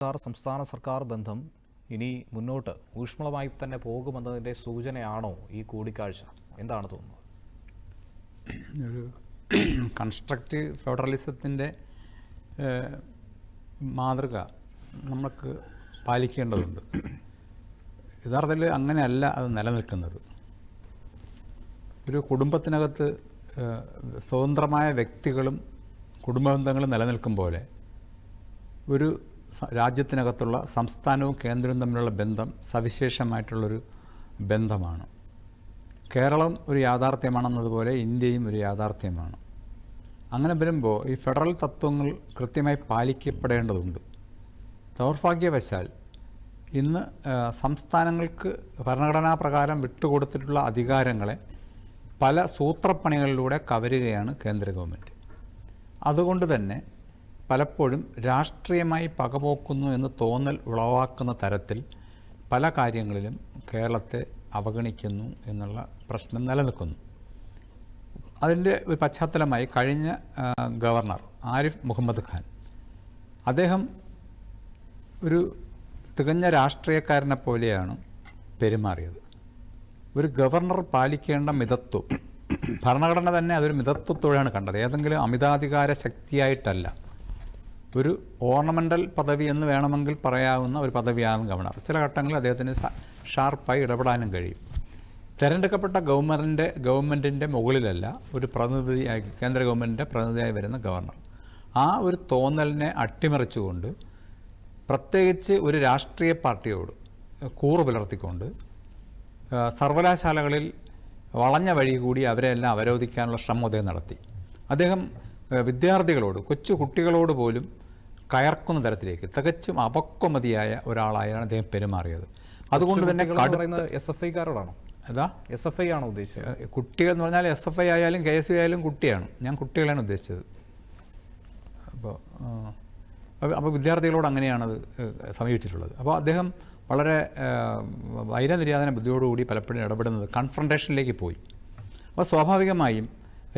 സംസ്ഥാന സർക്കാർ ബന്ധം ഇനി മുന്നോട്ട് ഊഷ്മളമായി തന്നെ പോകുമെന്നതിൻ്റെ സൂചനയാണോ ഈ കൂടിക്കാഴ്ച? എന്താണ് തോന്നുന്നത്? ഒരു കൺസ്ട്രക്റ്റീവ് ഫെഡറലിസത്തിൻ്റെ മാതൃക നമുക്ക് പാലിക്കേണ്ടതുണ്ട്. യഥാർത്ഥത്തിൽ അങ്ങനെയല്ല അത് നിലനിൽക്കുന്നത്. ഒരു കുടുംബത്തിനകത്ത് സ്വതന്ത്രമായ വ്യക്തികളും കുടുംബബന്ധങ്ങളും നിലനിൽക്കും പോലെ ഒരു രാജ്യത്തിനകത്തുള്ള സംസ്ഥാനവും കേന്ദ്രവും തമ്മിലുള്ള ബന്ധം സവിശേഷമായിട്ടുള്ളൊരു ബന്ധമാണ്. കേരളം ഒരു യാഥാർത്ഥ്യമാണെന്നതുപോലെ ഇന്ത്യയും ഒരു യാഥാർത്ഥ്യമാണ്. അങ്ങനെ വരുമ്പോൾ ഈ ഫെഡറൽ തത്വങ്ങൾ കൃത്യമായി പാലിക്കപ്പെടേണ്ടതുണ്ട്. ദൗർഭാഗ്യവശാൽ ഇന്ന് സംസ്ഥാനങ്ങൾക്ക് ഭരണഘടനാ പ്രകാരം വിട്ടുകൊടുത്തിട്ടുള്ള അധികാരങ്ങളെ പല സൂത്രപ്പണികളിലൂടെ കവരുകയാണ് കേന്ദ്ര ഗവൺമെൻറ്. അതുകൊണ്ട് തന്നെ പലപ്പോഴും രാഷ്ട്രീയമായി പകപോക്കുന്നു എന്ന് തോന്നൽ ഉളവാക്കുന്ന തരത്തിൽ പല കാര്യങ്ങളിലും കേരളത്തെ അവഗണിക്കുന്നു എന്നുള്ള പ്രശ്നം നിലനിൽക്കുന്നു. അതിൻ്റെ ഒരു പശ്ചാത്തലമായി കഴിഞ്ഞ ഗവർണർ ആരിഫ് മുഹമ്മദ് ഖാൻ, അദ്ദേഹം ഒരു തികഞ്ഞ രാഷ്ട്രീയക്കാരനെ പോലെയാണ് പെരുമാറിയത്. ഒരു ഗവർണർ പാലിക്കേണ്ട മിതത്വം, ഭരണഘടന തന്നെ അതൊരു മിതത്വത്തോടെയാണ് കണ്ടത്. ഏതെങ്കിലും അമിതാധികാര ശക്തിയായിട്ടല്ല, ഒരു ഓർണമെൻ്റൽ പദവി എന്ന് വേണമെങ്കിൽ പറയാവുന്ന ഒരു പദവിയാണ് ഗവർണർ. ചില ഘട്ടങ്ങളിൽ അദ്ദേഹത്തിന് ഷാർപ്പായി ഇടപെടാനും കഴിയും. തിരഞ്ഞെടുക്കപ്പെട്ട ഗവൺമെൻറ്റിൻ്റെ മുകളിലല്ല ഒരു പ്രതിനിധിയായി, കേന്ദ്ര ഗവൺമെൻറ്റിൻ്റെ പ്രതിനിധിയായി വരുന്ന ഗവർണർ. ആ ഒരു തോന്നലിനെ അട്ടിമറിച്ചുകൊണ്ട്, പ്രത്യേകിച്ച് ഒരു രാഷ്ട്രീയ പാർട്ടിയോട് കൂറ് പുലർത്തിക്കൊണ്ട് സർവകലാശാലകളിൽ വളഞ്ഞ വഴി കൂടി അവരെല്ലാം അവരോധിക്കാനുള്ള ശ്രമം അദ്ദേഹം നടത്തി. അദ്ദേഹം വിദ്യാർത്ഥികളോട്, കൊച്ചു കുട്ടികളോട് പോലും കയർക്കുന്ന തരത്തിലേക്ക് തികച്ചും അപക്വമതിയായ ഒരാളായാണ് അദ്ദേഹം പെരുമാറിയത്. അതുകൊണ്ട് തന്നെ SFIക്കാരോടാണോ? അതാ SFI ആണോ ഉദ്ദേശിച്ചത്? കുട്ടികൾ എന്ന് പറഞ്ഞാൽ SFI ആയാലും KSU ആയാലും കുട്ടിയാണ്. ഞാൻ കുട്ടികളാണ് ഉദ്ദേശിച്ചത്. അപ്പോൾ വിദ്യാർത്ഥികളോട് അങ്ങനെയാണത് സമീപിച്ചിട്ടുള്ളത്. അപ്പോൾ അദ്ദേഹം വളരെ വൈരനിര്യാതന ബുദ്ധിയോടുകൂടി പലപ്പോഴും ഇടപെടുന്നത് കൺഫ്രണ്ടേഷനിലേക്ക് പോയി. അപ്പോൾ സ്വാഭാവികമായും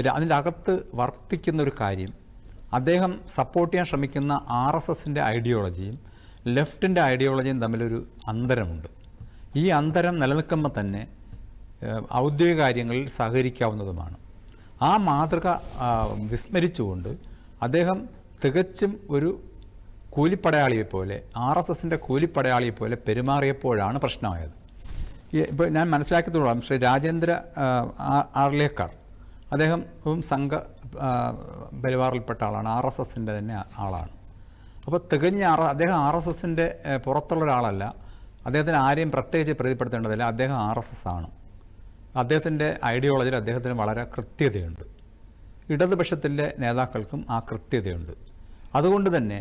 അതിൻ്റെ അകത്ത് വർത്തിക്കുന്ന ഒരു കാര്യം, അദ്ദേഹം സപ്പോർട്ട് ചെയ്യാൻ ശ്രമിക്കുന്ന RSSൻ്റെ ഐഡിയോളജിയും ലെഫ്റ്റിൻ്റെ ഐഡിയോളജിയും തമ്മിലൊരു അന്തരമുണ്ട്. ഈ അന്തരം നിലനിൽക്കുമ്പോൾ തന്നെ ഔദ്യോഗിക കാര്യങ്ങളിൽ സഹകരിക്കാവുന്നതുമാണ്. ആ മാതൃക വിസ്മരിച്ചുകൊണ്ട് അദ്ദേഹം തികച്ചും ഒരു കൂലിപ്പടയാളിയെപ്പോലെ, RSSൻ്റെ കൂലിപ്പടയാളിയെപ്പോലെ പെരുമാറിയപ്പോഴാണ് പ്രശ്നമായത്. ഇപ്പോൾ ഞാൻ മനസ്സിലാക്കിയതോളം ശ്രീ രാജേന്ദ്ര ആർലേക്കർ, അദ്ദേഹം സംഘ പരിവാറിൽപ്പെട്ട ആളാണ്, RSSൻ്റെ തന്നെ ആളാണ്. അപ്പോൾ തികഞ്ഞ അദ്ദേഹം RSSൻ്റെ പുറത്തുള്ള ഒരാളല്ല. അദ്ദേഹത്തിന് ആരെയും പ്രത്യേകിച്ച് പ്രതിപ്പെടുത്തേണ്ടതില്ല. അദ്ദേഹം RSS ആണ്. അദ്ദേഹത്തിൻ്റെ ഐഡിയോളജിയിൽ അദ്ദേഹത്തിന് വളരെ കൃത്യതയുണ്ട്. ഇടതുപക്ഷത്തിൻ്റെ നേതാക്കൾക്കും ആ കൃത്യതയുണ്ട്. അതുകൊണ്ട് തന്നെ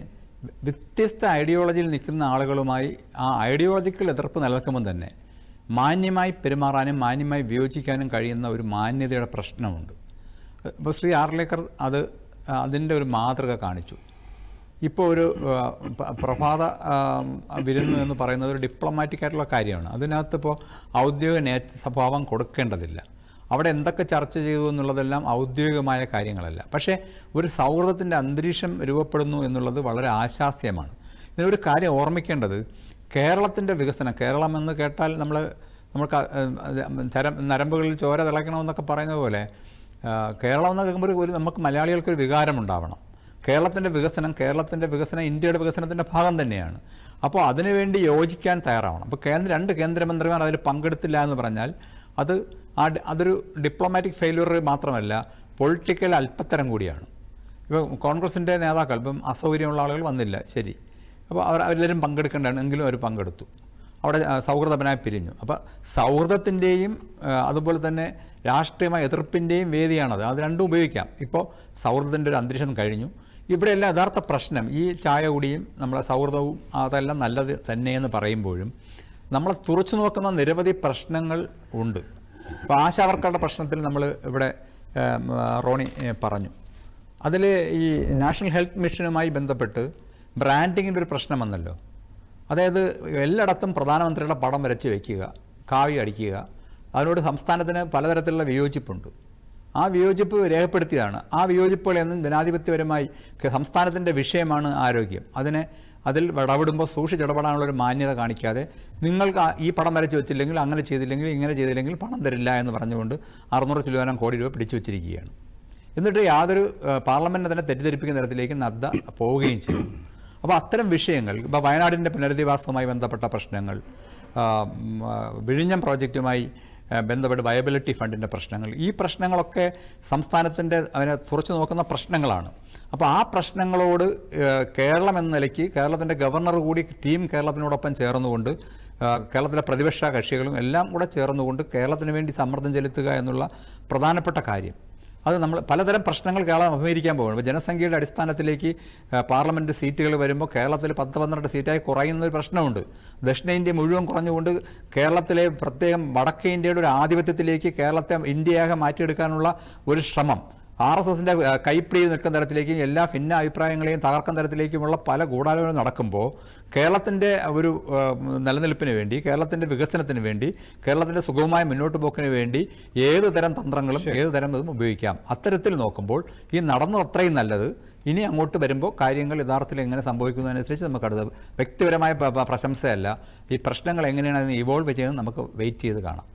വ്യത്യസ്ത ഐഡിയോളജിയിൽ നിൽക്കുന്ന ആളുകളുമായി ആ ഐഡിയോളജിക്കൽ എതിർപ്പ് നിലനിൽക്കുമ്പോൾ തന്നെ മാന്യമായി പെരുമാറാനും മാന്യമായി വിയോജിക്കാനും കഴിയുന്ന ഒരു മാന്യതയുടെ പ്രശ്നമുണ്ട്. ഇപ്പോൾ ശ്രീ ആർലേക്കർ അതിൻ്റെ ഒരു മാതൃക കാണിച്ചു. ഇപ്പോൾ ഒരു പ്രഭാത വിരുന്ന് എന്ന് പറയുന്നത് ഒരു ഡിപ്ലോമാറ്റിക് ആയിട്ടുള്ള കാര്യമാണ്. അതിനകത്ത് ഇപ്പോൾ ഔദ്യോഗിക സ്വഭാവം കൊടുക്കേണ്ടതില്ല. അവിടെ എന്തൊക്കെ ചർച്ച ചെയ്തു എന്നുള്ളതെല്ലാം ഔദ്യോഗികമായ കാര്യങ്ങളല്ല. പക്ഷേ ഒരു സൗഹൃദത്തിൻ്റെ അന്തരീക്ഷം രൂപപ്പെടുന്നു എന്നുള്ളത് വളരെ ആശാസ്യമാണ്. ഇതിനൊരു കാര്യം ഓർമ്മിക്കേണ്ടത്, കേരളത്തിൻ്റെ വികസനം, കേരളം എന്ന് കേട്ടാൽ നമുക്ക് നരമ്പുകളിൽ ചോര തിളയ്ക്കണമെന്നൊക്കെ പറയുന്ന പോലെ കേരളം എന്ന് കേൾക്കുമ്പോൾ നമുക്ക് മലയാളികൾക്കൊരു വികാരമുണ്ടാവണം. കേരളത്തിൻ്റെ വികസനം ഇന്ത്യയുടെ വികസനത്തിൻ്റെ ഭാഗം തന്നെയാണ്. അപ്പോൾ അതിനുവേണ്ടി യോജിക്കാൻ തയ്യാറാവണം. അപ്പോൾ രണ്ട് കേന്ദ്രമന്ത്രിമാർ അതിൽ പങ്കെടുത്തില്ല എന്ന് പറഞ്ഞാൽ അതൊരു ഡിപ്ലോമാറ്റിക് ഫെയിലിയർ മാത്രമല്ല, പൊളിറ്റിക്കൽ അല്പത്തരം കൂടിയാണ്. ഇപ്പോൾ കോൺഗ്രസിൻ്റെ നേതാക്കൾ ഇപ്പം അസൗകര്യമുള്ള ആളുകൾ വന്നില്ല, ശരി. അപ്പോൾ അവരെല്ലാവരും പങ്കെടുക്കേണ്ടതാണ്, എങ്കിലും അവർ പങ്കെടുത്തു. അവിടെ സൗഹൃദപരമായി പിരിഞ്ഞു. അപ്പോൾ സൗഹൃദത്തിൻ്റെയും അതുപോലെ തന്നെ രാഷ്ട്രീയമായ എതിർപ്പിൻ്റെയും വേദിയാണത്. അത് രണ്ടും ഉപയോഗിക്കാം. ഇപ്പോൾ സൗഹൃദത്തിൻ്റെ ഒരു അന്തരീക്ഷം കഴിഞ്ഞു. ഇവിടെയെല്ലാം യഥാർത്ഥ പ്രശ്നം ഈ ചായ കുടിയും നമ്മളെ സൗഹൃദവും അതെല്ലാം നല്ലത് തന്നെയെന്ന് പറയുമ്പോഴും നമ്മളെ തുറച്ചു നോക്കുന്ന നിരവധി പ്രശ്നങ്ങൾ ഉണ്ട്. ഇപ്പോൾ ആശാവർക്കറുടെ പ്രശ്നത്തിൽ നമ്മൾ ഇവിടെ റോണി പറഞ്ഞു. അതിൽ ഈ നാഷണൽ ഹെൽത്ത് മിഷനുമായി ബന്ധപ്പെട്ട് ബ്രാൻഡിങ്ങിൻ്റെ ഒരു പ്രശ്നം വന്നല്ലോ. അതായത് എല്ലായിടത്തും പ്രധാനമന്ത്രിയുടെ പടം വരച്ച് വയ്ക്കുക, കാവി അടിക്കുക. അതിനോട് സംസ്ഥാനത്തിന് പലതരത്തിലുള്ള വിയോജിപ്പുണ്ട്. ആ വിയോജിപ്പ് രേഖപ്പെടുത്തിയതാണ്. ആ വിയോജിപ്പുകളെന്നും ജനാധിപത്യപരമായി സംസ്ഥാനത്തിൻ്റെ വിഷയമാണ് ആരോഗ്യം. അതിനെ അതിൽ ഇടപെടുമ്പോൾ സൂക്ഷിച്ചിടപെടാനുള്ളൊരു മാന്യത കാണിക്കാതെ നിങ്ങൾക്ക് ഈ പടം വരച്ച് വെച്ചില്ലെങ്കിൽ അങ്ങനെ ചെയ്തില്ലെങ്കിൽ ഇങ്ങനെ ചെയ്തില്ലെങ്കിൽ പണം തരില്ല എന്ന് പറഞ്ഞുകൊണ്ട് 600 ചില്ലുവാനം കോടി രൂപ പിടിച്ചു വെച്ചിരിക്കുകയാണ്. എന്നിട്ട് യാതൊരു പാർലമെൻറ്റിനെ തന്നെ തെറ്റിദ്ധരിപ്പിക്കുന്ന തരത്തിലേക്ക് നദ്ദ പോവുകയും ചെയ്തു. അപ്പോൾ അത്തരം വിഷയങ്ങൾ, ഇപ്പോൾ വയനാടിൻ്റെ പുനരധിവാസവുമായി ബന്ധപ്പെട്ട പ്രശ്നങ്ങൾ, വിഴിഞ്ഞം പ്രോജക്റ്റുമായി ബന്ധപ്പെട്ട് വയബിലിറ്റി ഫണ്ടിൻ്റെ പ്രശ്നങ്ങൾ, ഈ പ്രശ്നങ്ങളൊക്കെ സംസ്ഥാനത്തിൻ്റെ അതിനെ തുറച്ചു നോക്കുന്ന പ്രശ്നങ്ങളാണ്. അപ്പോൾ ആ പ്രശ്നങ്ങളോട് കേരളം എന്ന നിലയ്ക്ക് കേരളത്തിൻ്റെ ഗവർണർ കൂടി ടീം കേരളത്തിനോടൊപ്പം ചേർന്നുകൊണ്ട് കേരളത്തിലെ പ്രതിപക്ഷ കക്ഷികളും എല്ലാം കൂടെ ചേർന്നുകൊണ്ട് കേരളത്തിന് വേണ്ടി സമ്മർദ്ദം ചെലുത്തുക എന്നുള്ള പ്രധാനപ്പെട്ട കാര്യം, അത് നമ്മൾ പലതരം പ്രശ്നങ്ങൾ കേരളം അഭിമുഖീകരിക്കാൻ പോകുന്നു. ഇപ്പോൾ ജനസംഖ്യയുടെ അടിസ്ഥാനത്തിലേക്ക് പാർലമെൻറ്റ് സീറ്റുകൾ വരുമ്പോൾ കേരളത്തിൽ 10-12 സീറ്റായി കുറയുന്നൊരു പ്രശ്നമുണ്ട്. ദക്ഷിണേന്ത്യ മുഴുവൻ കുറഞ്ഞുകൊണ്ട് കേരളത്തിലെ പ്രത്യേകം വടക്കേ ഇന്ത്യയുടെ ഒരു ആധിപത്യത്തിലേക്ക് കേരളത്തെ ഇന്ത്യയാകെ മാറ്റിയെടുക്കാനുള്ള ഒരു ശ്രമം RSSൻ്റെ കൈപ്പിടിയിൽ നിൽക്കുന്ന തരത്തിലേക്കും എല്ലാ ഭിന്ന അഭിപ്രായങ്ങളെയും തകർക്കുന്ന തരത്തിലേക്കുമുള്ള പല ഗൂഢാലോചന നടക്കുമ്പോൾ കേരളത്തിൻ്റെ ഒരു നിലനിൽപ്പിന് വേണ്ടി, കേരളത്തിൻ്റെ വികസനത്തിന് വേണ്ടി, കേരളത്തിൻ്റെ സുഗമമായ മുന്നോട്ട് പോക്കിന് വേണ്ടി ഏത് തരം തന്ത്രങ്ങളും ഏത് തരം ഇതും ഉപയോഗിക്കാം. അത്തരത്തിൽ നോക്കുമ്പോൾ ഈ നടന്നത് അത്രയും നല്ലത്. ഇനി അങ്ങോട്ട് വരുമ്പോൾ കാര്യങ്ങൾ യഥാർത്ഥത്തിൽ എങ്ങനെ സംഭവിക്കുന്നതനുസരിച്ച് നമുക്ക് അടുത്ത വ്യക്തിപരമായ പ്രശംസയല്ല, ഈ പ്രശ്നങ്ങൾ എങ്ങനെയാണ് ഇവോൾവ് ചെയ്യുന്നത് നമുക്ക് വെയിറ്റ് ചെയ്ത് കാണാം.